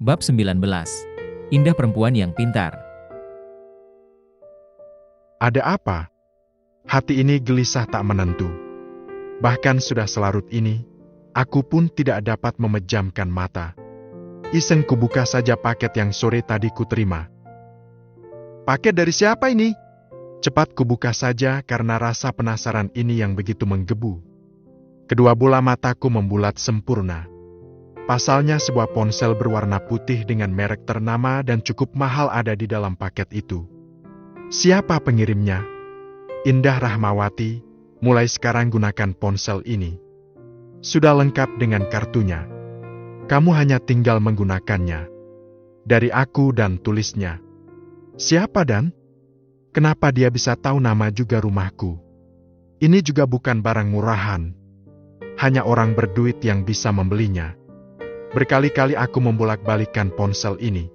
Bab 19. Indah perempuan yang pintar. Ada apa? Hati ini gelisah tak menentu. Bahkan sudah selarut ini, aku pun tidak dapat memejamkan mata. Iseng kubuka saja paket yang sore tadi kuterima. Paket dari siapa ini? Cepat kubuka saja karena rasa penasaran ini yang begitu menggebu. Kedua bola mataku membulat sempurna. Pasalnya sebuah ponsel berwarna putih dengan merek ternama dan cukup mahal ada di dalam paket itu. Siapa pengirimnya? Indah Rahmawati, mulai sekarang gunakan ponsel ini. Sudah lengkap dengan kartunya. Kamu hanya tinggal menggunakannya. Dari aku dan tulisnya. Siapa dan? Kenapa dia bisa tahu nama juga rumahku? Ini juga bukan barang murahan. Hanya orang berduit yang bisa membelinya. Berkali-kali aku membolak-balikkan ponsel ini.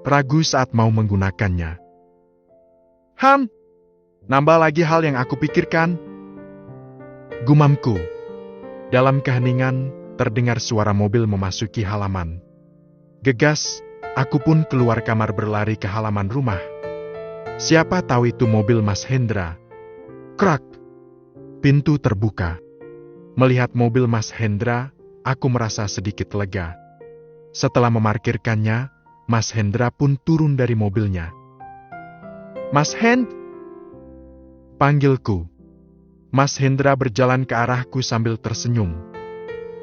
Ragu saat mau menggunakannya. Nambah lagi hal yang aku pikirkan. Gumamku. Dalam keheningan, terdengar suara mobil memasuki halaman. Gegas, aku pun keluar kamar berlari ke halaman rumah. Siapa tahu itu mobil Mas Hendra. Krak! Pintu terbuka. Melihat mobil Mas Hendra, aku merasa sedikit lega. Setelah memarkirkannya, Mas Hendra pun turun dari mobilnya. Mas Hend! Panggilku. Mas Hendra berjalan ke arahku sambil tersenyum.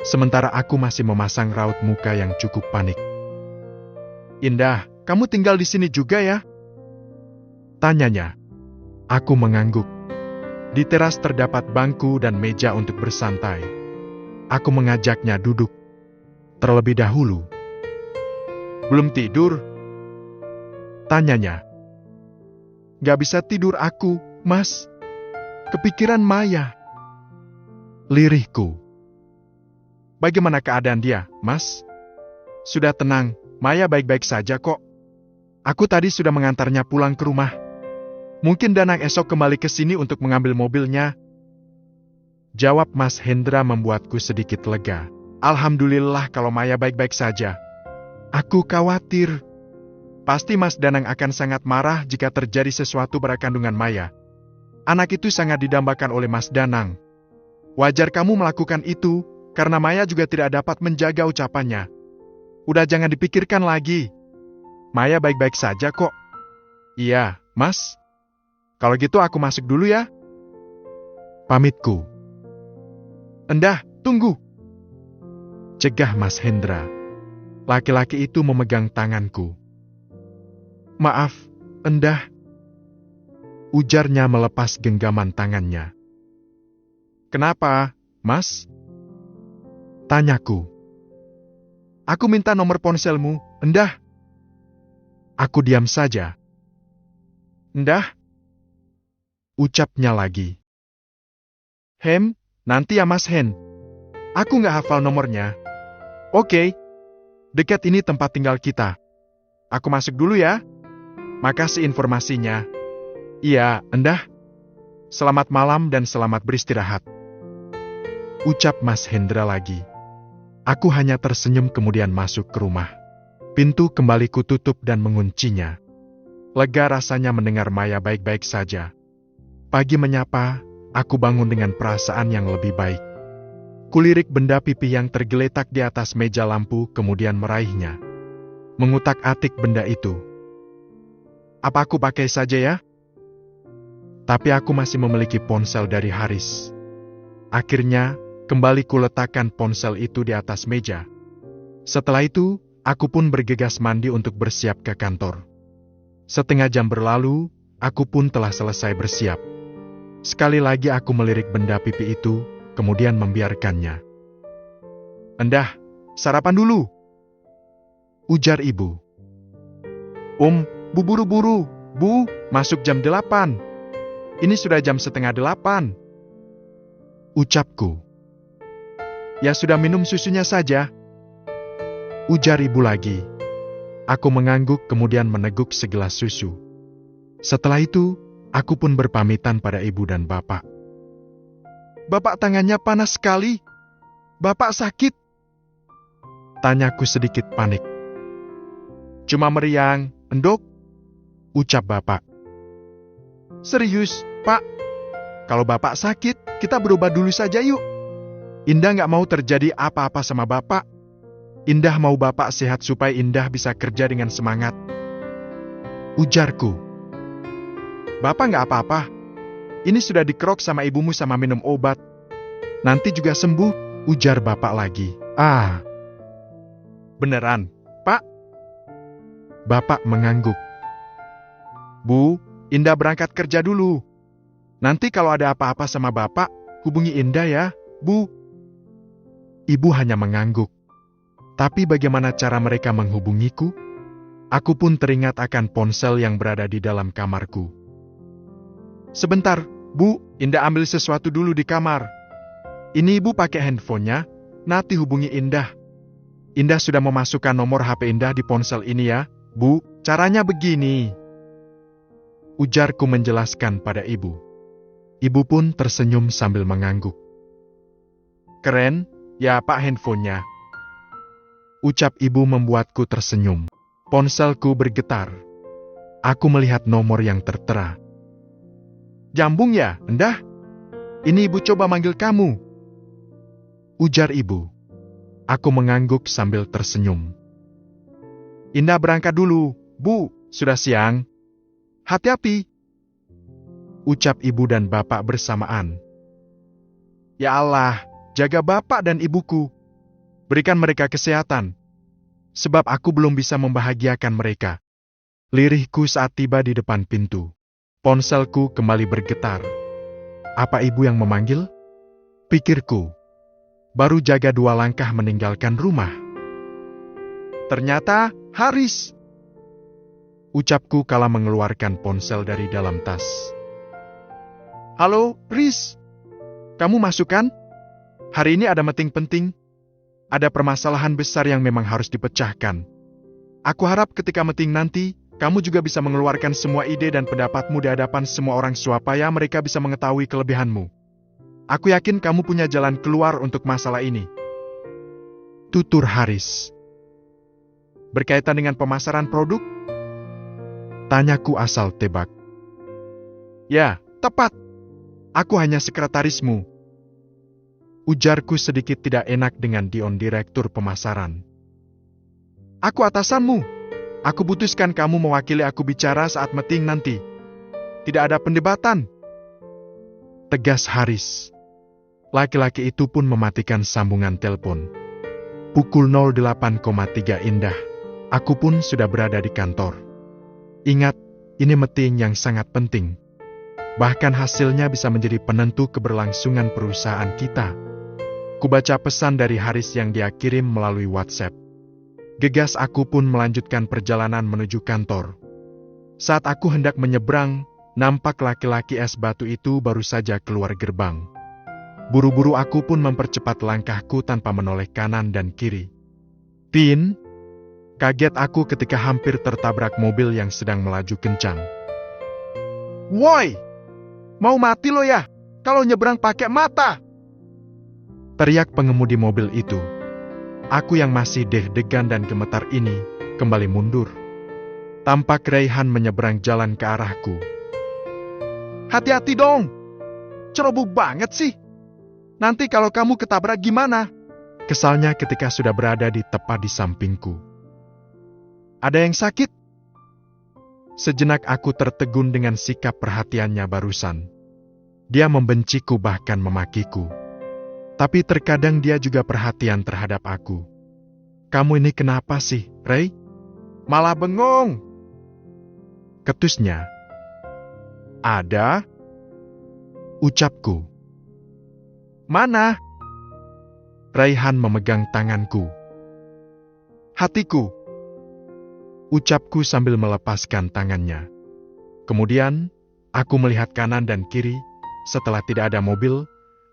Sementara aku masih memasang raut muka yang cukup panik. Indah, kamu tinggal di sini juga ya? Tanyanya. Aku mengangguk. Di teras terdapat bangku dan meja untuk bersantai. Aku mengajaknya duduk. Terlebih dahulu. Belum tidur? Tanyanya. Gak bisa tidur aku, Mas. Kepikiran Maya. Lirihku. Bagaimana keadaan dia, Mas? Sudah tenang, Maya baik-baik saja kok. Aku tadi sudah mengantarnya pulang ke rumah. Mungkin Danang esok kembali ke sini untuk mengambil mobilnya. Jawab Mas Hendra membuatku sedikit lega. Alhamdulillah kalau Maya baik-baik saja. Aku khawatir. Pasti Mas Danang akan sangat marah jika terjadi sesuatu pada kandungan Maya. Anak itu sangat didambakan oleh Mas Danang. Wajar kamu melakukan itu, karena Maya juga tidak dapat menjaga ucapannya. Udah jangan dipikirkan lagi. Maya baik-baik saja kok. Iya, Mas. Kalau gitu aku masuk dulu ya. Pamitku. Endah, tunggu. Cegah Mas Hendra. Laki-laki itu memegang tanganku. Maaf, Endah. Ujarnya melepas genggaman tangannya. Kenapa, Mas? Tanyaku. Aku minta nomor ponselmu, Endah. Aku diam saja. Endah? Ucapnya lagi. Nanti ya Mas Hen. Aku nggak hafal nomornya. Oke. Dekat ini tempat tinggal kita. Aku masuk dulu ya. Makasih informasinya. Iya, Endah. Selamat malam dan selamat beristirahat. Ucap Mas Hendra lagi. Aku hanya tersenyum kemudian masuk ke rumah. Pintu kembali kututup dan menguncinya. Lega rasanya mendengar Maya baik-baik saja. Pagi menyapa, aku bangun dengan perasaan yang lebih baik. Kulirik benda pipi yang tergeletak di atas meja lampu kemudian meraihnya. Mengutak-atik benda itu. Apa aku pakai saja ya? Tapi aku masih memiliki ponsel dari Haris. Akhirnya, kembali kuletakkan ponsel itu di atas meja. Setelah itu, aku pun bergegas mandi untuk bersiap ke kantor. Setengah jam berlalu, aku pun telah selesai bersiap. Sekali lagi aku melirik benda pipi itu, kemudian membiarkannya. Endah, sarapan dulu. Ujar ibu. Bu buru-buru, Bu, masuk jam 8. Ini sudah jam setengah 8. Ucapku. Ya sudah minum susunya saja. Ujar ibu lagi. Aku mengangguk kemudian meneguk segelas susu. Setelah itu, aku pun berpamitan pada ibu dan bapak. Bapak tangannya panas sekali. Bapak sakit? Tanyaku sedikit panik. Cuma meriang, endok, ucap bapak. Serius, Pak? Kalau bapak sakit, kita berobat dulu saja yuk. Indah nggak mau terjadi apa-apa sama bapak. Indah mau bapak sehat supaya Indah bisa kerja dengan semangat. Ujarku. Bapak nggak apa-apa. Ini sudah dikerok sama ibumu sama minum obat. Nanti juga sembuh, ujar bapak lagi. Ah. Beneran, Pak? Bapak mengangguk. Bu, Indah berangkat kerja dulu. Nanti kalau ada apa-apa sama bapak, hubungi Indah ya, Bu. Ibu hanya mengangguk. Tapi bagaimana cara mereka menghubungiku? Aku pun teringat akan ponsel yang berada di dalam kamarku. Sebentar, Bu, Indah ambil sesuatu dulu di kamar. Ini Ibu pakai handphonenya, nanti hubungi Indah. Indah sudah memasukkan nomor HP Indah di ponsel ini ya, Bu. Caranya begini. Ujarku menjelaskan pada ibu. Ibu pun tersenyum sambil mengangguk. Keren, ya Pak handphonenya. Ucap ibu membuatku tersenyum. Ponselku bergetar. Aku melihat nomor yang tertera. Jambung ya, Indah? Ini ibu coba manggil kamu. Ujar ibu. Aku mengangguk sambil tersenyum. Indah berangkat dulu, Bu, sudah siang. Hati-hati. Ucap ibu dan bapak bersamaan. Ya Allah, jaga bapak dan ibuku. Berikan mereka kesehatan. Sebab aku belum bisa membahagiakan mereka. Lirihku saat tiba di depan pintu. Ponselku kembali bergetar. Apa ibu yang memanggil? Pikirku. Baru jaga 2 langkah meninggalkan rumah. Ternyata Haris. Ucapku kala mengeluarkan ponsel dari dalam tas. Halo, Riz. Kamu masuk kan? Hari ini ada meeting penting. Ada permasalahan besar yang memang harus dipecahkan. Aku harap ketika meeting nanti, kamu juga bisa mengeluarkan semua ide dan pendapatmu di hadapan semua orang supaya mereka bisa mengetahui kelebihanmu. Aku yakin kamu punya jalan keluar untuk masalah ini. Tutur Haris. Berkaitan dengan pemasaran produk? Tanyaku asal tebak. Ya, tepat. Aku hanya sekretarismu. Ujarku sedikit tidak enak dengan Dion direktur pemasaran. Aku atasanmu. Aku putuskan kamu mewakili aku bicara saat meeting nanti. Tidak ada pendebatan. Tegas Haris. Laki-laki itu pun mematikan sambungan telepon. Pukul 08.3 Indah. Aku pun sudah berada di kantor. Ingat, ini meeting yang sangat penting. Bahkan hasilnya bisa menjadi penentu keberlangsungan perusahaan kita. Kubaca pesan dari Haris yang dia kirim melalui WhatsApp. Gegas aku pun melanjutkan perjalanan menuju kantor. Saat aku hendak menyeberang, nampak laki-laki es batu itu baru saja keluar gerbang. Buru-buru aku pun mempercepat langkahku tanpa menoleh kanan dan kiri. Tin! Kaget aku ketika hampir tertabrak mobil yang sedang melaju kencang. Woi! Mau mati lo ya? Kalau nyebrang pakai mata! Teriak pengemudi mobil itu. Aku yang masih deg-degan dan gemetar ini, kembali mundur. Tampak Raihan menyeberang jalan ke arahku. Hati-hati dong! Ceroboh banget sih! Nanti kalau kamu ketabrak gimana? Kesalnya ketika sudah berada di tepat di sampingku. Ada yang sakit? Sejenak aku tertegun dengan sikap perhatiannya barusan. Dia membenciku bahkan memakiku. Tapi terkadang dia juga perhatian terhadap aku. Kamu ini kenapa sih, Ray? Malah bengong. Ketusnya. Ada? Ucapku. Mana? Raihan memegang tanganku. Hatiku. Ucapku sambil melepaskan tangannya. Kemudian, aku melihat kanan dan kiri. Setelah tidak ada mobil,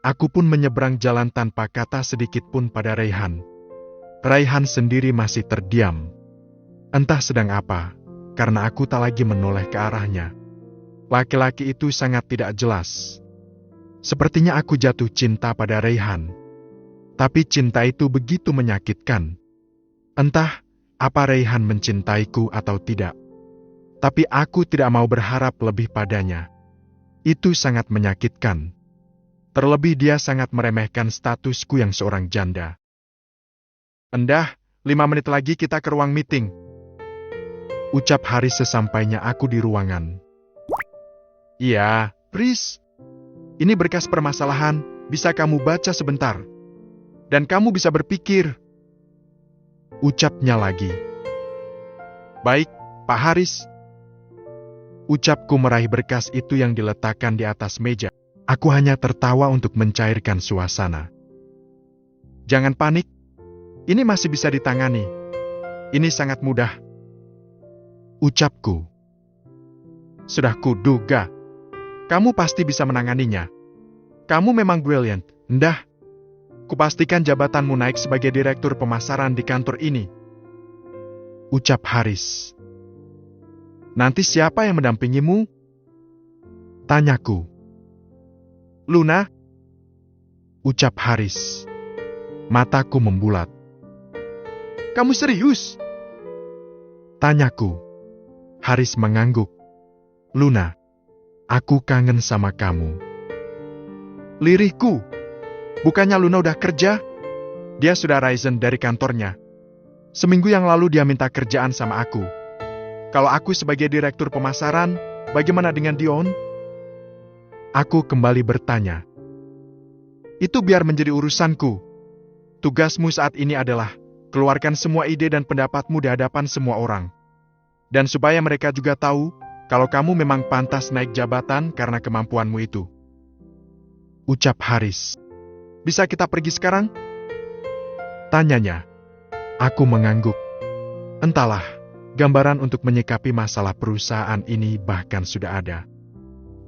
aku pun menyeberang jalan tanpa kata sedikit pun pada Raihan. Raihan sendiri masih terdiam. Entah sedang apa, karena aku tak lagi menoleh ke arahnya. Laki-laki itu sangat tidak jelas. Sepertinya aku jatuh cinta pada Raihan. Tapi cinta itu begitu menyakitkan. Entah, apa Raihan mencintaiku atau tidak. Tapi aku tidak mau berharap lebih padanya. Itu sangat menyakitkan. Terlebih dia sangat meremehkan statusku yang seorang janda. Endah, 5 menit lagi kita ke ruang meeting. Ucap Haris sesampainya aku di ruangan. Iya, Pris. Ini berkas permasalahan, bisa kamu baca sebentar. Dan kamu bisa berpikir. Ucapnya lagi. Baik, Pak Haris. Ucapku meraih berkas itu yang diletakkan di atas meja. Aku hanya tertawa untuk mencairkan suasana. Jangan panik. Ini masih bisa ditangani. Ini sangat mudah. Ucapku. Sudah kuduga. Kamu pasti bisa menanganinya. Kamu memang brilliant, Endah. Kupastikan jabatanmu naik sebagai direktur pemasaran di kantor ini. Ucap Haris. Nanti siapa yang mendampingimu? Tanyaku. Luna? Ucap Haris. Mataku membulat. Kamu serius? Tanyaku. Haris mengangguk. Luna, aku kangen sama kamu. Lirihku. Bukannya Luna udah kerja? Dia sudah resign dari kantornya. Seminggu yang lalu dia minta kerjaan sama aku. Kalau aku sebagai direktur pemasaran, bagaimana dengan Dion? Aku kembali bertanya. Itu biar menjadi urusanku. Tugasmu saat ini adalah keluarkan semua ide dan pendapatmu di hadapan semua orang. Dan supaya mereka juga tahu kalau kamu memang pantas naik jabatan karena kemampuanmu itu. Ucap Haris. Bisa kita pergi sekarang? Tanyanya. Aku mengangguk. Entahlah, gambaran untuk menyikapi masalah perusahaan ini bahkan sudah ada.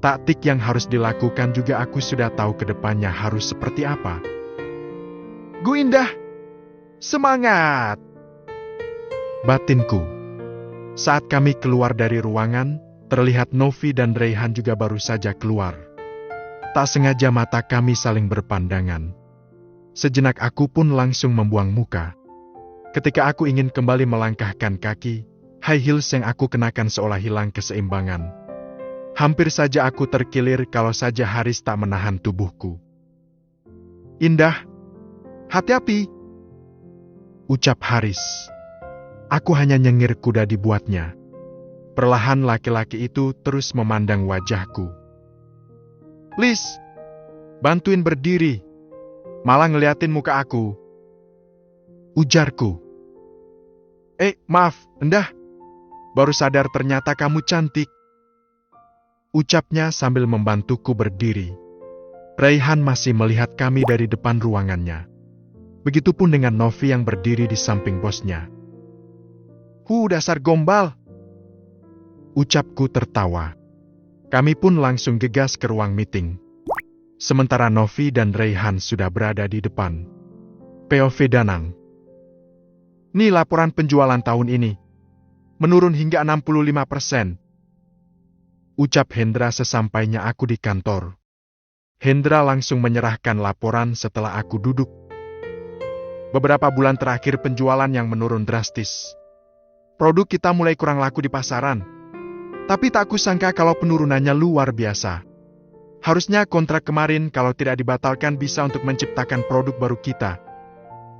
Taktik yang harus dilakukan juga aku sudah tahu ke depannya harus seperti apa. Gu Indah, semangat! Batinku. Saat kami keluar dari ruangan, terlihat Novi dan Raihan juga baru saja keluar. Tak sengaja mata kami saling berpandangan. Sejenak aku pun langsung membuang muka. Ketika aku ingin kembali melangkahkan kaki, high heels yang aku kenakan seolah hilang keseimbangan. Hampir saja aku terkilir kalau saja Haris tak menahan tubuhku. Indah, hati-hati! Ucap Haris. Aku hanya nyengir kuda dibuatnya. Perlahan laki-laki itu terus memandang wajahku. Lis, bantuin berdiri. Malah ngeliatin muka aku. Ujarku. Maaf, Endah. Baru sadar ternyata kamu cantik. Ucapnya sambil membantuku berdiri. Raihan masih melihat kami dari depan ruangannya. Begitupun dengan Novi yang berdiri di samping bosnya. Dasar gombal. Ucapku tertawa. Kami pun langsung gegas ke ruang meeting. Sementara Novi dan Raihan sudah berada di depan. POV Danang. Nih laporan penjualan tahun ini. Menurun hingga 65%. Ucap Hendra sesampainya aku di kantor. Hendra langsung menyerahkan laporan setelah aku duduk. Beberapa bulan terakhir penjualan yang menurun drastis. Produk kita mulai kurang laku di pasaran. Tapi tak kusangka kalau penurunannya luar biasa. Harusnya kontrak kemarin kalau tidak dibatalkan bisa untuk menciptakan produk baru kita.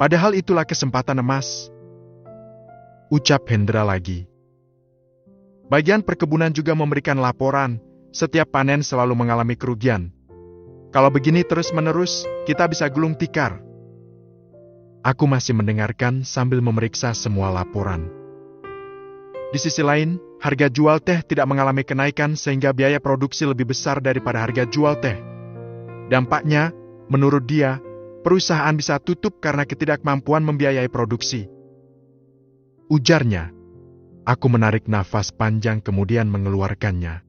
Padahal itulah kesempatan emas. Ucap Hendra lagi. Bagian perkebunan juga memberikan laporan, setiap panen selalu mengalami kerugian. Kalau begini terus-menerus, kita bisa gulung tikar. Aku masih mendengarkan sambil memeriksa semua laporan. Di sisi lain, harga jual teh tidak mengalami kenaikan sehingga biaya produksi lebih besar daripada harga jual teh. Dampaknya, menurut dia, perusahaan bisa tutup karena ketidakmampuan membiayai produksi. Ujarnya. Aku menarik nafas panjang kemudian mengeluarkannya.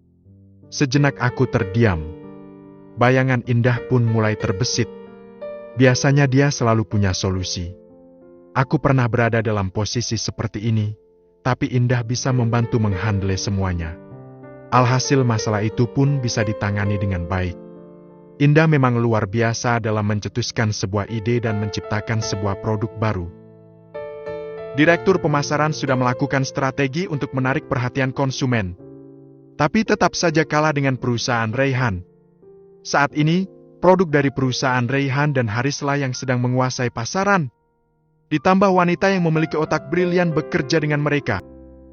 Sejenak aku terdiam. Bayangan Indah pun mulai terbesit. Biasanya dia selalu punya solusi. Aku pernah berada dalam posisi seperti ini, tapi Indah bisa membantu menghandle semuanya. Alhasil masalah itu pun bisa ditangani dengan baik. Indah memang luar biasa dalam mencetuskan sebuah ide dan menciptakan sebuah produk baru. Direktur pemasaran sudah melakukan strategi untuk menarik perhatian konsumen. Tapi tetap saja kalah dengan perusahaan Raihan. Saat ini, produk dari perusahaan Raihan dan Harislah yang sedang menguasai pasaran. Ditambah wanita yang memiliki otak brilian bekerja dengan mereka.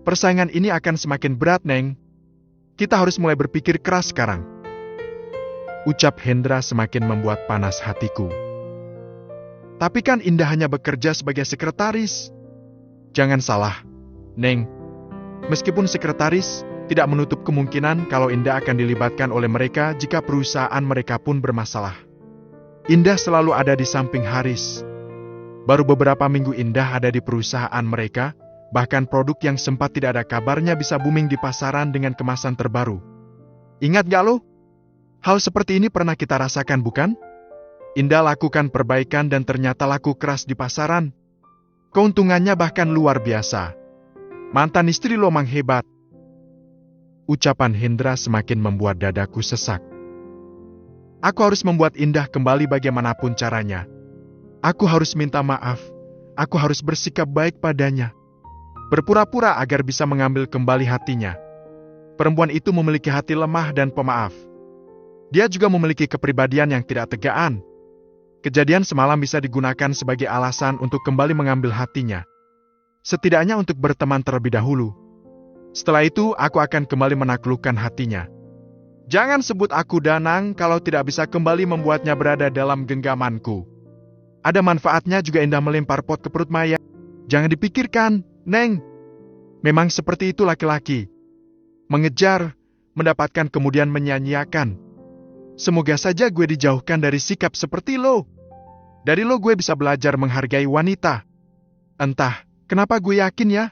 Persaingan ini akan semakin berat, Neng. Kita harus mulai berpikir keras sekarang. Ucap Hendra semakin membuat panas hatiku. Tapi kan Indah hanya bekerja sebagai sekretaris. Jangan salah, Neng. Meskipun sekretaris, tidak menutup kemungkinan kalau Indah akan dilibatkan oleh mereka jika perusahaan mereka pun bermasalah. Indah selalu ada di samping Haris. Baru beberapa minggu Indah ada di perusahaan mereka, bahkan produk yang sempat tidak ada kabarnya bisa booming di pasaran dengan kemasan terbaru. Ingat gak lo? Hal seperti ini pernah kita rasakan, bukan? Indah lakukan perbaikan dan ternyata laku keras di pasaran. Keuntungannya bahkan luar biasa. Mantan istri lo mang hebat. Ucapan Hendra semakin membuat dadaku sesak. Aku harus membuat Indah kembali bagaimanapun caranya. Aku harus minta maaf. Aku harus bersikap baik padanya. Berpura-pura agar bisa mengambil kembali hatinya. Perempuan itu memiliki hati lemah dan pemaaf. Dia juga memiliki kepribadian yang tidak tegaan. Kejadian semalam bisa digunakan sebagai alasan untuk kembali mengambil hatinya. Setidaknya untuk berteman terlebih dahulu. Setelah itu, aku akan kembali menaklukkan hatinya. Jangan sebut aku Danang kalau tidak bisa kembali membuatnya berada dalam genggamanku. Ada manfaatnya juga Indah melempar pot ke perut Maya. Jangan dipikirkan, Neng. Memang seperti itu laki-laki. Mengejar, mendapatkan kemudian menyanyiakan. Semoga saja gue dijauhkan dari sikap seperti lo. Dari lo gue bisa belajar menghargai wanita. Entah, kenapa gue yakin ya,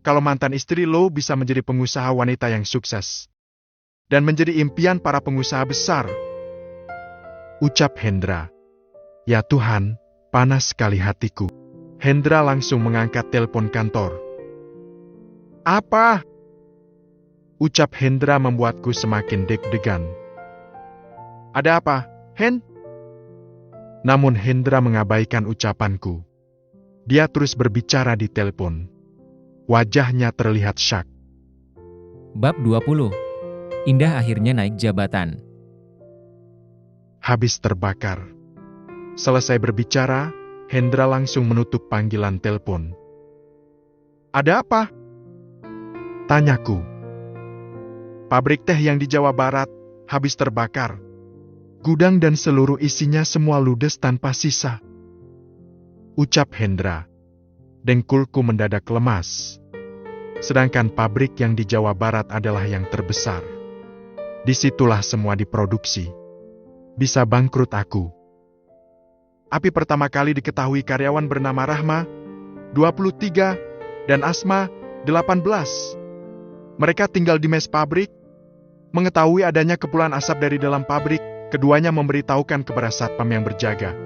kalau mantan istri lo bisa menjadi pengusaha wanita yang sukses. Dan menjadi impian para pengusaha besar. Ucap Hendra. Ya Tuhan, panas sekali hatiku. Hendra langsung mengangkat telepon kantor. Apa? Ucap Hendra membuatku semakin deg-degan. Ada apa, Hen? Namun Hendra mengabaikan ucapanku. Dia terus berbicara di telepon. Wajahnya terlihat syak. Bab 20. Indah akhirnya naik jabatan. Habis terbakar. Selesai berbicara, Hendra langsung menutup panggilan telepon. Ada apa? Tanyaku. Pabrik teh yang di Jawa Barat habis terbakar. Gudang dan seluruh isinya semua ludes tanpa sisa. Ucap Hendra. Dengkulku mendadak lemas. Sedangkan pabrik yang di Jawa Barat adalah yang terbesar. Disitulah semua diproduksi. Bisa bangkrut aku. Api pertama kali diketahui karyawan bernama Rahma, 23, dan Asma, 18. Mereka tinggal di mes pabrik. Mengetahui adanya kepulan asap dari dalam pabrik, keduanya memberitahukan kepada satpam yang berjaga.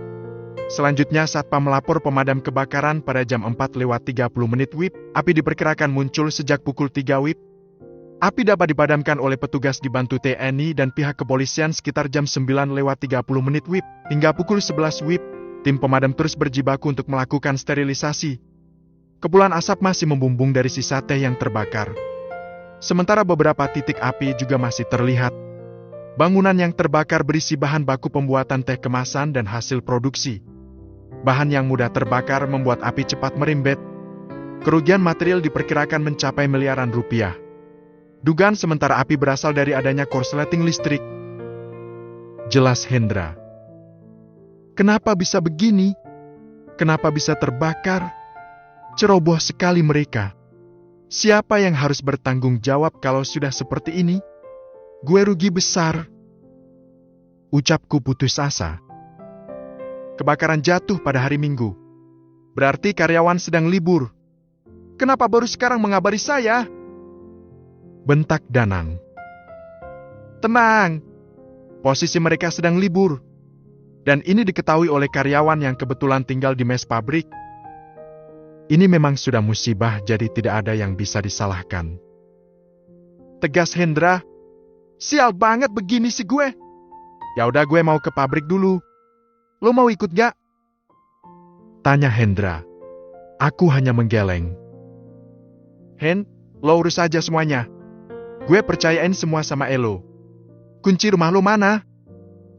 Selanjutnya satpam melapor pemadam kebakaran pada jam 4:30 WIB. Api diperkirakan muncul sejak pukul 3 WIB. Api dapat dipadamkan oleh petugas dibantu TNI dan pihak kepolisian sekitar jam 9:30 WIB. Hingga pukul 11 WIB, tim pemadam terus berjibaku untuk melakukan sterilisasi. Kepulan asap masih membumbung dari sisa teh yang terbakar. Sementara beberapa titik api juga masih terlihat. Bangunan yang terbakar berisi bahan baku pembuatan teh kemasan dan hasil produksi. Bahan yang mudah terbakar membuat api cepat merimbet. Kerugian material diperkirakan mencapai miliaran rupiah. Dugaan sementara api berasal dari adanya korsleting listrik. Jelas Hendra. Kenapa bisa begini? Kenapa bisa terbakar? Ceroboh sekali mereka. Siapa yang harus bertanggung jawab kalau sudah seperti ini? Gue rugi besar. Ucapku putus asa. Kebakaran jatuh pada hari Minggu. Berarti karyawan sedang libur. Kenapa baru sekarang mengabari saya? Bentak Danang. Tenang. Posisi mereka sedang libur. Dan ini diketahui oleh karyawan yang kebetulan tinggal di mes pabrik. Ini memang sudah musibah, jadi tidak ada yang bisa disalahkan. Tegas Hendra. Sial banget begini sih gue. Ya udah gue mau ke pabrik dulu. Lo mau ikut gak? Tanya Hendra. Aku hanya menggeleng. Hen, lo urus saja semuanya. Gue percayain semua sama Elo. Kunci rumah lo mana?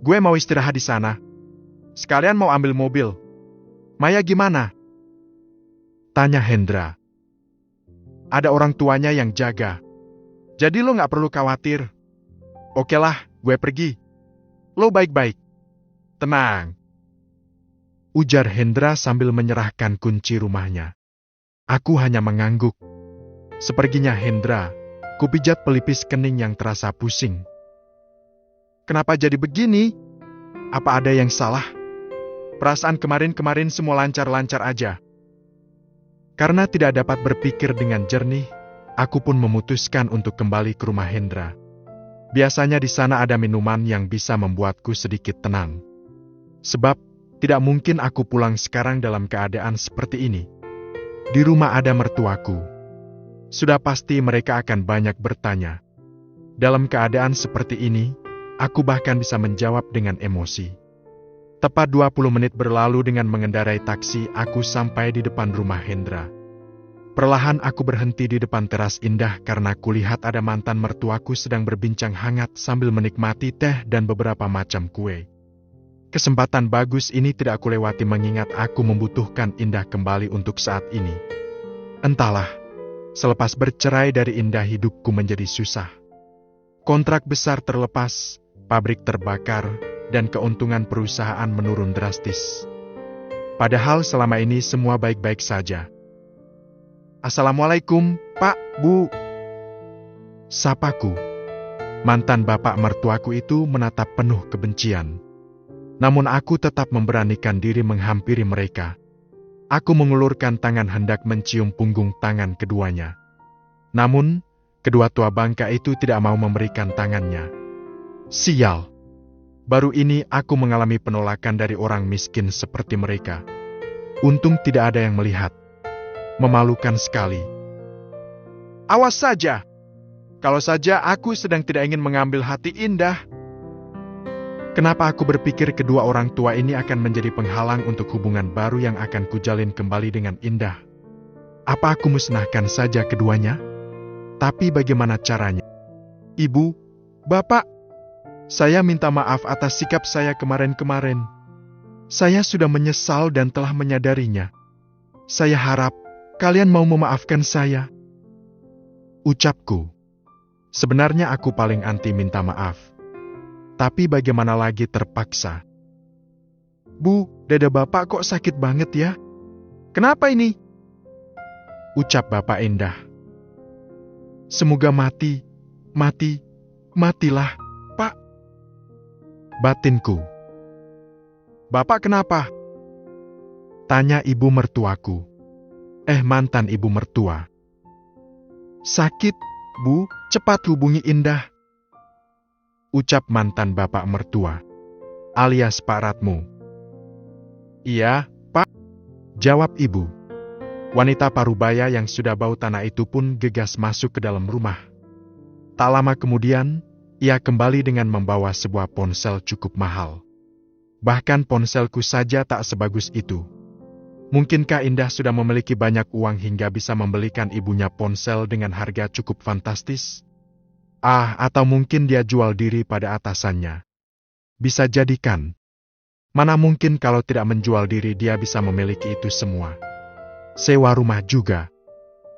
Gue mau istirahat di sana. Sekalian mau ambil mobil. Maya gimana? Tanya Hendra. Ada orang tuanya yang jaga. Jadi lo gak perlu khawatir. Oke lah, gue pergi. Lo baik-baik. Tenang. Ujar Hendra sambil menyerahkan kunci rumahnya. Aku hanya mengangguk. Seperginya Hendra, kupijat pelipis kening yang terasa pusing. Kenapa jadi begini? Apa ada yang salah? Perasaan kemarin-kemarin semua lancar-lancar aja. Karena tidak dapat berpikir dengan jernih, aku pun memutuskan untuk kembali ke rumah Hendra. Biasanya di sana ada minuman yang bisa membuatku sedikit tenang. Sebab, tidak mungkin aku pulang sekarang dalam keadaan seperti ini. Di rumah ada mertuaku. Sudah pasti mereka akan banyak bertanya. Dalam keadaan seperti ini, aku bahkan bisa menjawab dengan emosi. Tepat 20 menit berlalu dengan mengendarai taksi, aku sampai di depan rumah Hendra. Perlahan aku berhenti di depan teras indah karena kulihat ada mantan mertuaku sedang berbincang hangat sambil menikmati teh dan beberapa macam kue. Kesempatan bagus ini tidak aku lewati mengingat aku membutuhkan Indah kembali untuk saat ini. Entahlah, selepas bercerai dari Indah hidupku menjadi susah. Kontrak besar terlepas, pabrik terbakar, dan keuntungan perusahaan menurun drastis. Padahal selama ini semua baik-baik saja. Assalamualaikum, Pak, Bu. Sapaku. Mantan bapak mertuaku itu menatap penuh kebencian. Namun aku tetap memberanikan diri menghampiri mereka. Aku mengulurkan tangan hendak mencium punggung tangan keduanya. Namun, kedua tua bangka itu tidak mau memberikan tangannya. Sial. Baru ini aku mengalami penolakan dari orang miskin seperti mereka. Untung tidak ada yang melihat. Memalukan sekali. Awas saja. Kalau saja aku sedang tidak ingin mengambil hati Indah. Kenapa aku berpikir kedua orang tua ini akan menjadi penghalang untuk hubungan baru yang akan kujalin kembali dengan Indah? Apa aku musnahkan saja keduanya? Tapi bagaimana caranya? Ibu, Bapak, saya minta maaf atas sikap saya kemarin-kemarin. Saya sudah menyesal dan telah menyadarinya. Saya harap kalian mau memaafkan saya. Ucapku. Sebenarnya aku paling anti minta maaf. Tapi bagaimana lagi terpaksa. Bu, dada Bapak kok sakit banget ya? Kenapa ini? Ucap Bapak Indah. Semoga matilah, Pak. Batinku. Bapak kenapa? Tanya ibu mertuaku. Mantan ibu mertua. Sakit, Bu, cepat hubungi Indah. Ucap mantan bapak mertua, alias Pak Ratmu. Iya, Pak. Jawab ibu. Wanita parubaya yang sudah bau tanah itu pun gegas masuk ke dalam rumah. Tak lama kemudian, ia kembali dengan membawa sebuah ponsel cukup mahal. Bahkan ponselku saja tak sebagus itu. Mungkinkah Indah sudah memiliki banyak uang hingga bisa membelikan ibunya ponsel dengan harga cukup fantastis? Atau mungkin dia jual diri pada atasannya. Bisa jadikan. Mana mungkin kalau tidak menjual diri dia bisa memiliki itu semua. Sewa rumah juga.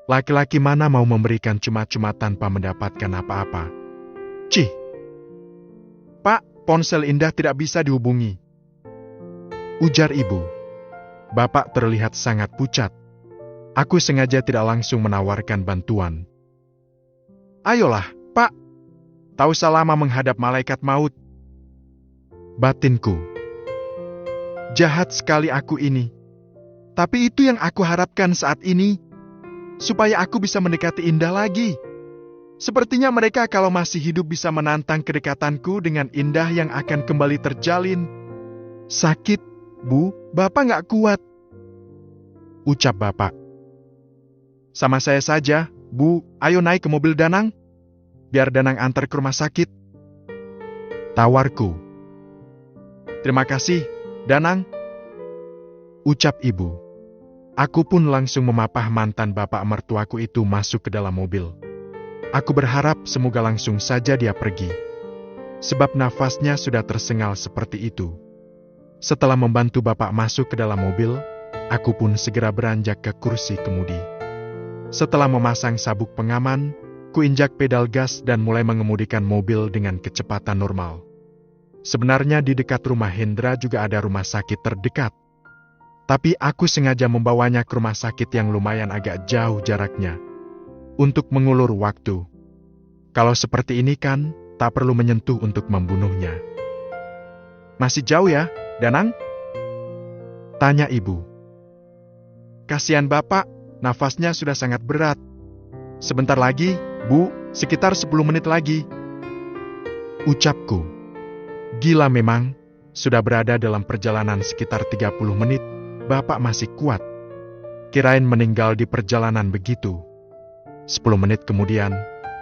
Laki-laki mana mau memberikan cuma-cuma tanpa mendapatkan apa-apa? Cih. Pak, ponsel Indah tidak bisa dihubungi. Ujar ibu. Bapak terlihat sangat pucat. Aku sengaja tidak langsung menawarkan bantuan. Ayolah, Pak. Tak usah lama menghadap malaikat maut. Batinku. Jahat sekali aku ini. Tapi itu yang aku harapkan saat ini. Supaya aku bisa mendekati Indah lagi. Sepertinya mereka kalau masih hidup bisa menantang kedekatanku dengan Indah yang akan kembali terjalin. Sakit, Bu, Bapak gak kuat. Ucap Bapak. Sama saya saja, Bu, ayo naik ke mobil Danang. Biar Danang antar ke rumah sakit. Tawarku. Terima kasih, Danang. Ucap ibu. Aku pun langsung memapah mantan bapak mertuaku itu masuk ke dalam mobil. Aku berharap semoga langsung saja dia pergi. Sebab nafasnya sudah tersengal seperti itu. Setelah membantu bapak masuk ke dalam mobil, aku pun segera beranjak ke kursi kemudi. Setelah memasang sabuk pengaman, kuinjak pedal gas dan mulai mengemudikan mobil dengan kecepatan normal. Sebenarnya di dekat rumah Hendra juga ada rumah sakit terdekat. Tapi aku sengaja membawanya ke rumah sakit yang lumayan agak jauh jaraknya. Untuk mengulur waktu. Kalau seperti ini kan, tak perlu menyentuh untuk membunuhnya. Masih jauh ya, Danang? Tanya ibu. Kasihan bapak, nafasnya sudah sangat berat. Sebentar lagi, Bu, sekitar 10 menit lagi. Ucapku. Gila memang, sudah berada dalam perjalanan sekitar 30 menit, bapak masih kuat. Kirain meninggal di perjalanan begitu. 10 menit kemudian,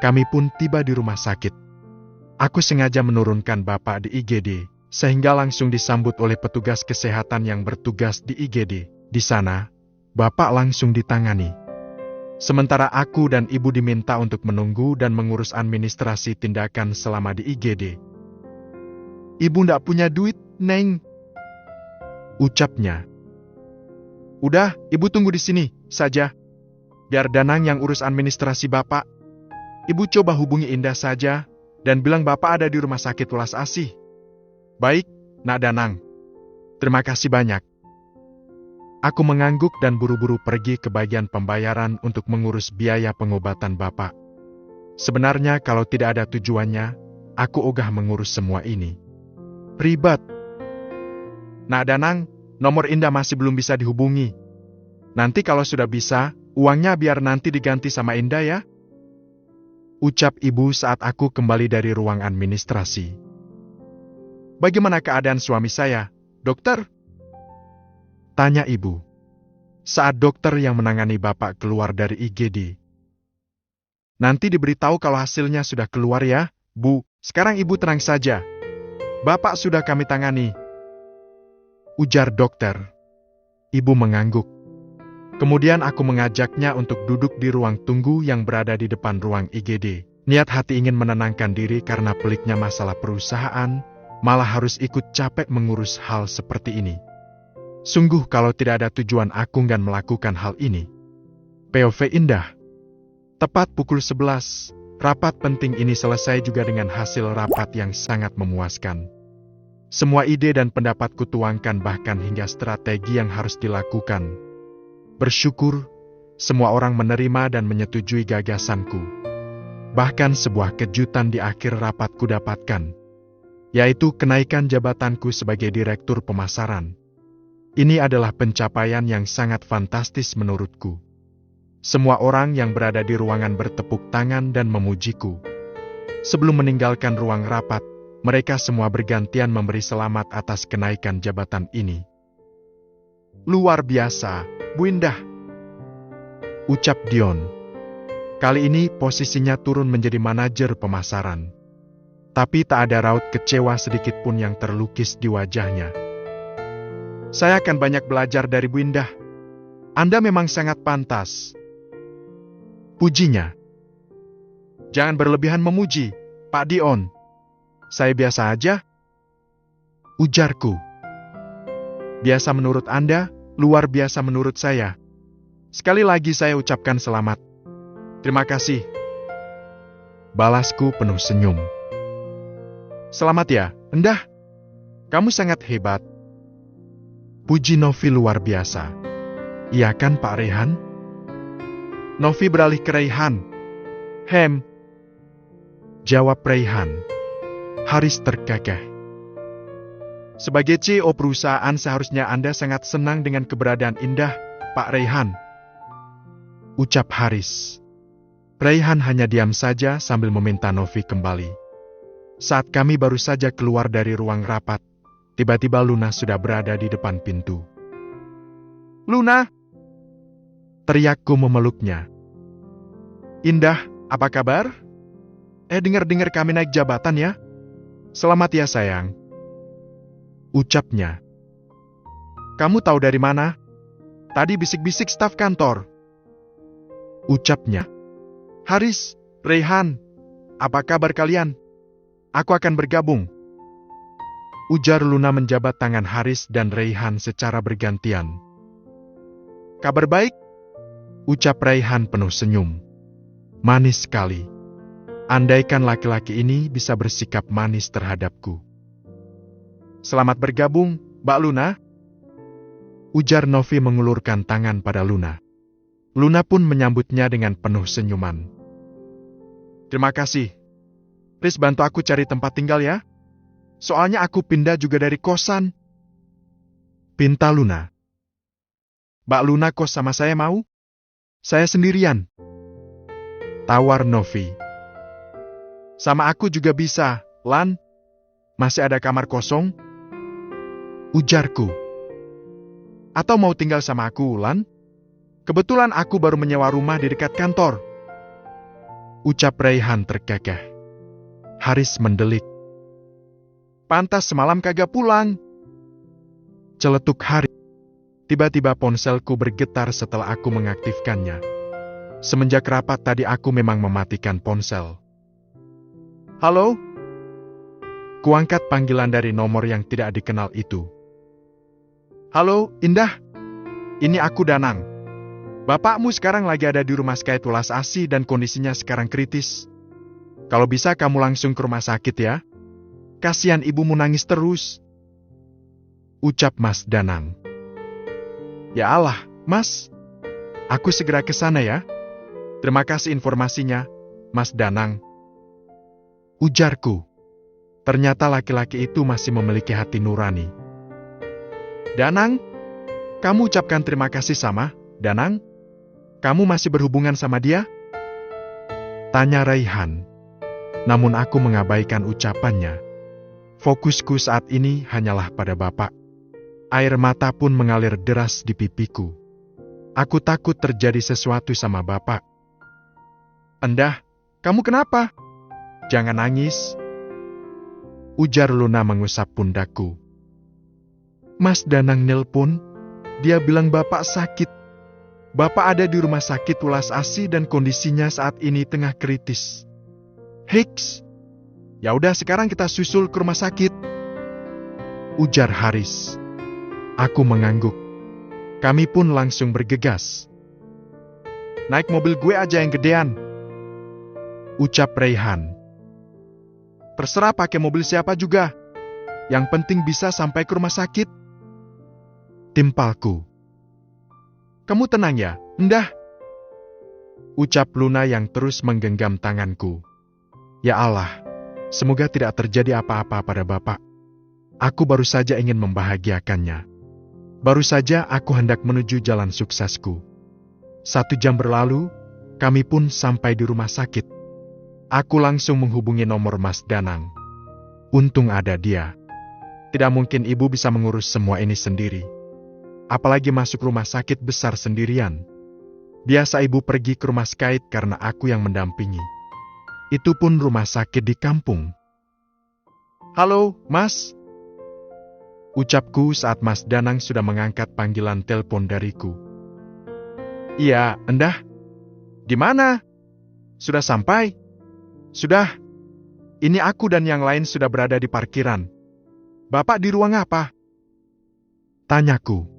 kami pun tiba di rumah sakit. Aku sengaja menurunkan bapak di IGD, sehingga langsung disambut oleh petugas kesehatan yang bertugas di IGD. Di sana, bapak langsung ditangani. Sementara aku dan ibu diminta untuk menunggu dan mengurus administrasi tindakan selama di IGD. Ibu ndak punya duit, Neng. Ucapnya. Udah, ibu tunggu di sini saja. Biar Danang yang urus administrasi bapak. Ibu coba hubungi Indah saja, dan bilang bapak ada di rumah sakit Welas Asih. Baik, Nak Danang. Terima kasih banyak. Aku mengangguk dan buru-buru pergi ke bagian pembayaran untuk mengurus biaya pengobatan bapak. Sebenarnya kalau tidak ada tujuannya, aku ogah mengurus semua ini. Ribet. Nak Danang, nomor Indah masih belum bisa dihubungi. Nanti kalau sudah bisa, uangnya biar nanti diganti sama Indah ya. Ucap ibu saat aku kembali dari ruang administrasi. Bagaimana keadaan suami saya, dokter? Tanya ibu. Saat dokter yang menangani bapak keluar dari IGD. Nanti diberitahu kalau hasilnya sudah keluar ya, Bu. Sekarang ibu tenang saja. Bapak sudah kami tangani. Ujar dokter. Ibu mengangguk. Kemudian aku mengajaknya untuk duduk di ruang tunggu yang berada di depan ruang IGD. Niat hati ingin menenangkan diri karena peliknya masalah perusahaan, malah harus ikut capek mengurus hal seperti ini. Sungguh kalau tidak ada tujuan aku enggan melakukan hal ini. POV Indah. Tepat pukul 11, rapat penting ini selesai juga dengan hasil rapat yang sangat memuaskan. Semua ide dan pendapatku tuangkan bahkan hingga strategi yang harus dilakukan. Bersyukur, semua orang menerima dan menyetujui gagasanku. Bahkan sebuah kejutan di akhir rapatku dapatkan, yaitu kenaikan jabatanku sebagai direktur pemasaran. Ini adalah pencapaian yang sangat fantastis menurutku. Semua orang yang berada di ruangan bertepuk tangan dan memujiku. Sebelum meninggalkan ruang rapat, mereka semua bergantian memberi selamat atas kenaikan jabatan ini. Luar biasa, Bu Indah. Ucap Dion. Kali ini posisinya turun menjadi manajer pemasaran. Tapi tak ada raut kecewa sedikit pun yang terlukis di wajahnya. Saya akan banyak belajar dari Bu Indah. Anda memang sangat pantas. Pujinya. Jangan berlebihan memuji, Pak Dion. Saya biasa aja. Ujarku. Biasa menurut Anda, luar biasa menurut saya. Sekali lagi saya ucapkan selamat. Terima kasih. Balasku penuh senyum. Selamat ya, Endah. Kamu sangat hebat. Puji Novi luar biasa. Iya kan Pak Rehan? Novi beralih ke Rehan. Jawab Rehan. Haris terkekeh. Sebagai CEO perusahaan seharusnya Anda sangat senang dengan keberadaan Indah, Pak Rehan. Ucap Haris. Rehan hanya diam saja sambil meminta Novi kembali. Saat kami baru saja keluar dari ruang rapat, tiba-tiba Luna sudah berada di depan pintu. Luna! Teriakku memeluknya. Indah, apa kabar? Dengar-dengar kami naik jabatan ya? Selamat ya sayang. Ucapnya. Kamu tahu dari mana? Tadi bisik-bisik staf kantor. Ucapnya. Haris, Raihan, apa kabar kalian? Aku akan bergabung. Ujar Luna menjabat tangan Haris dan Raihan secara bergantian. Kabar baik? Ucap Raihan penuh senyum. Manis sekali. Andaikan laki-laki ini bisa bersikap manis terhadapku. Selamat bergabung, Mbak Luna. Ujar Novi mengulurkan tangan pada Luna. Luna pun menyambutnya dengan penuh senyuman. Terima kasih. Please bantu aku cari tempat tinggal ya. Soalnya aku pindah juga dari kosan. Pinta Luna. Mbak Luna kos sama saya mau? Saya sendirian. Tawar Novi. Sama aku juga bisa, Lan. Masih ada kamar kosong? Ujarku. Atau mau tinggal sama aku, Lan? Kebetulan aku baru menyewa rumah di dekat kantor. Ucap Raihan terkekeh. Haris mendelik. Pantas semalam kagak pulang. Celetuk Haris. Tiba-tiba ponselku bergetar setelah aku mengaktifkannya. Semenjak rapat tadi aku memang mematikan ponsel. Halo? Kuangkat panggilan dari nomor yang tidak dikenal itu. Halo, Indah. Ini aku Danang. Bapakmu sekarang lagi ada di rumah sakit Tulas ASI dan kondisinya sekarang kritis. Kalau bisa kamu langsung ke rumah sakit ya. Kasihan ibumu nangis terus. Ucap Mas Danang. Ya Allah, Mas. Aku segera ke sana ya. Terima kasih informasinya, Mas Danang. Ujarku. Ternyata laki-laki itu masih memiliki hati nurani. Danang, kamu ucapkan terima kasih sama, Danang? Kamu masih berhubungan sama dia? Tanya Raihan. Namun aku mengabaikan ucapannya. Fokusku saat ini hanyalah pada Bapak. Air mata pun mengalir deras di pipiku. Aku takut terjadi sesuatu sama Bapak. Endah, kamu kenapa? Jangan nangis. Ujar Luna mengusap pundakku. Mas Danang nelpon, dia bilang Bapak sakit. Bapak ada di rumah sakit Tulas ASI dan kondisinya saat ini tengah kritis. Hiks. Ya udah sekarang kita susul ke rumah sakit. Ujar Haris. Aku mengangguk. Kami pun langsung bergegas. Naik mobil gue aja yang gedean. Ucap Raihan. Terserah pakai mobil siapa juga. Yang penting bisa sampai ke rumah sakit. Timpalku. Kamu tenang ya, Endah. Ucap Luna yang terus menggenggam tanganku. Ya Allah, semoga tidak terjadi apa-apa pada Bapak. Aku baru saja ingin membahagiakannya. Baru saja aku hendak menuju jalan suksesku. 1 jam berlalu, kami pun sampai di rumah sakit. Aku langsung menghubungi nomor Mas Danang. Untung ada dia. Tidak mungkin ibu bisa mengurus semua ini sendiri. Apalagi masuk rumah sakit besar sendirian. Biasa ibu pergi ke rumah sakit karena aku yang mendampingi. Itu pun rumah sakit di kampung. Halo, Mas. Ucapku saat Mas Danang sudah mengangkat panggilan telepon dariku. Iya, Endah. Di mana? Sudah sampai? Sudah. Ini aku dan yang lain sudah berada di parkiran. Bapak di ruang apa? Tanyaku.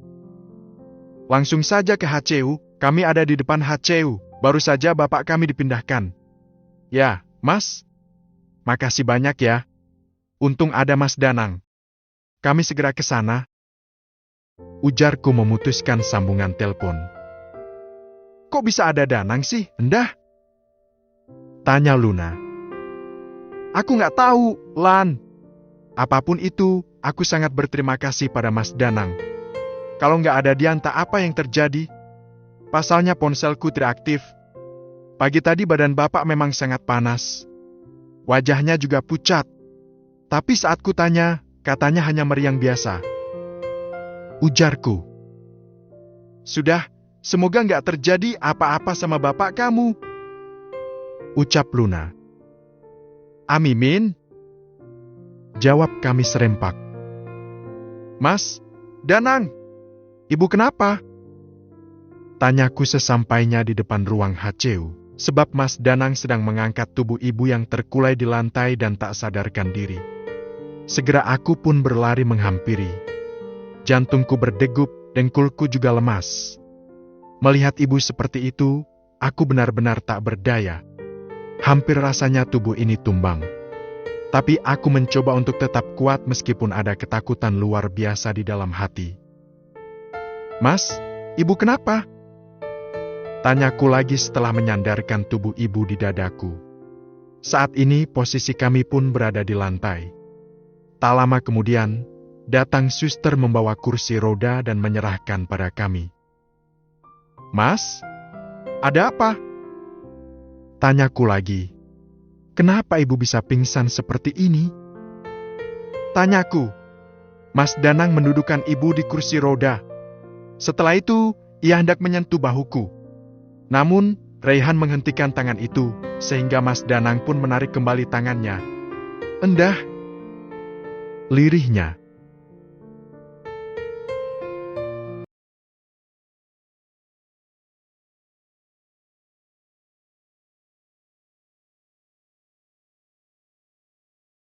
Langsung saja ke HCU, kami ada di depan HCU. Baru saja bapak kami dipindahkan. Ya, Mas. Makasih banyak ya. Untung ada Mas Danang. Kami segera ke sana. Ujarku memutuskan sambungan telepon. Kok bisa ada Danang sih, Endah? Tanya Luna. Aku nggak tahu, Lan. Apapun itu, aku sangat berterima kasih pada Mas Danang. Kalau nggak ada dia entah apa yang terjadi. Pasalnya ponselku tidak aktif. Pagi tadi badan Bapak memang sangat panas. Wajahnya juga pucat. Tapi saat kutanya, katanya hanya meriang biasa. Ujarku. Sudah, semoga nggak terjadi apa-apa sama bapak kamu. Ucap Luna. Amimin. Jawab kami serempak. Mas, Danang, ibu kenapa? Tanyaku sesampainya di depan ruang HCU, sebab Mas Danang sedang mengangkat tubuh ibu yang terkulai di lantai dan tak sadarkan diri. Segera aku pun berlari menghampiri. Jantungku berdegup, dengkulku juga lemas. Melihat ibu seperti itu, aku benar-benar tak berdaya. Hampir rasanya tubuh ini tumbang. Tapi aku mencoba untuk tetap kuat meskipun ada ketakutan luar biasa di dalam hati. "Mas, ibu kenapa?" Tanyaku lagi setelah menyandarkan tubuh ibu di dadaku. Saat ini posisi kami pun berada di lantai. Tak lama kemudian, datang suster membawa kursi roda dan menyerahkan pada kami. "Mas, ada apa?" Tanyaku lagi. "Kenapa ibu bisa pingsan seperti ini?" Tanyaku. Mas Danang mendudukkan ibu di kursi roda. Setelah itu, ia hendak menyentuh bahuku. Namun, Raihan menghentikan tangan itu, sehingga Mas Danang pun menarik kembali tangannya. "Endah," lirihnya.